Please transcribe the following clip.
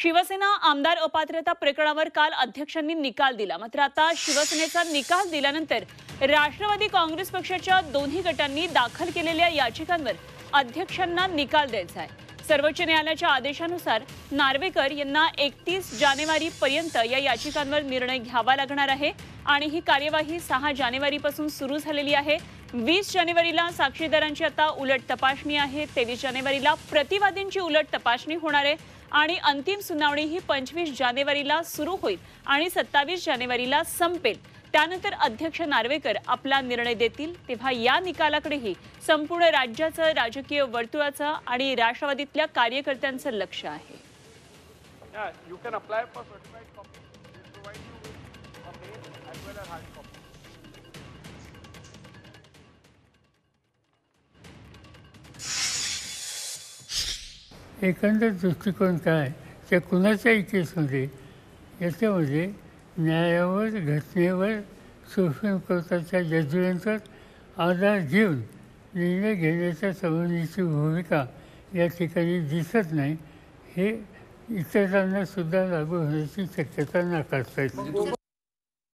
शिवसेना आमदार अपात्रता प्रकरणावर काल अध्यक्षांनी निकाल दिला। मात्र आता शिवसेनेचा निकाल दिल्यानंतर राष्ट्रवादी काँग्रेस पक्षाच्या दोन्ही गटांनी दाखल केलेल्या याचिकांवर अध्यक्षांना निकाल द्यायचा आहे। सर्वोच्च न्यायालयाच्या आदेशानुसार नार्वेकर यांना 31 जानेवारीपर्यंत या याचिकांवर निर्णय घ्यावा लागणार आहे आणि ही कार्यवाही 6 जानेवारीपासून सुरू झालेली आहे। 20 जानेवारीला साक्षीदारांची आता उलट तपासणी आहे, 23 जानेवारीला प्रतिवादींची उलट तपासणी होणार आहे आणि अंतिम सुनावणी ही 25 जानेवारीला सुरू होईल आणि 27 जानेवारीला संपेल। त्यानंतर अध्यक्ष नार्वेकर आपला निर्णय देतील। तेव्हा या निकालाकडेही संपूर्ण राज्याचं, राजकीय वर्तुळाचं आणि राष्ट्रवादीतल्या कार्यकर्त्यांचं लक्ष आहे। एकंदर दृष्टिकोन काय त्या कुणाच्याही केसमध्ये याच्यामध्ये न्यायावर, घटनेवर, सुप्रीम कोर्टाच्या जजमेंटवर आधार घेऊन निर्णय घेण्याच्या संबंधीची भूमिका या ठिकाणी दिसत नाही। हे इतरांना सुद्धा लागू होण्याची शक्यता नाकारता येते।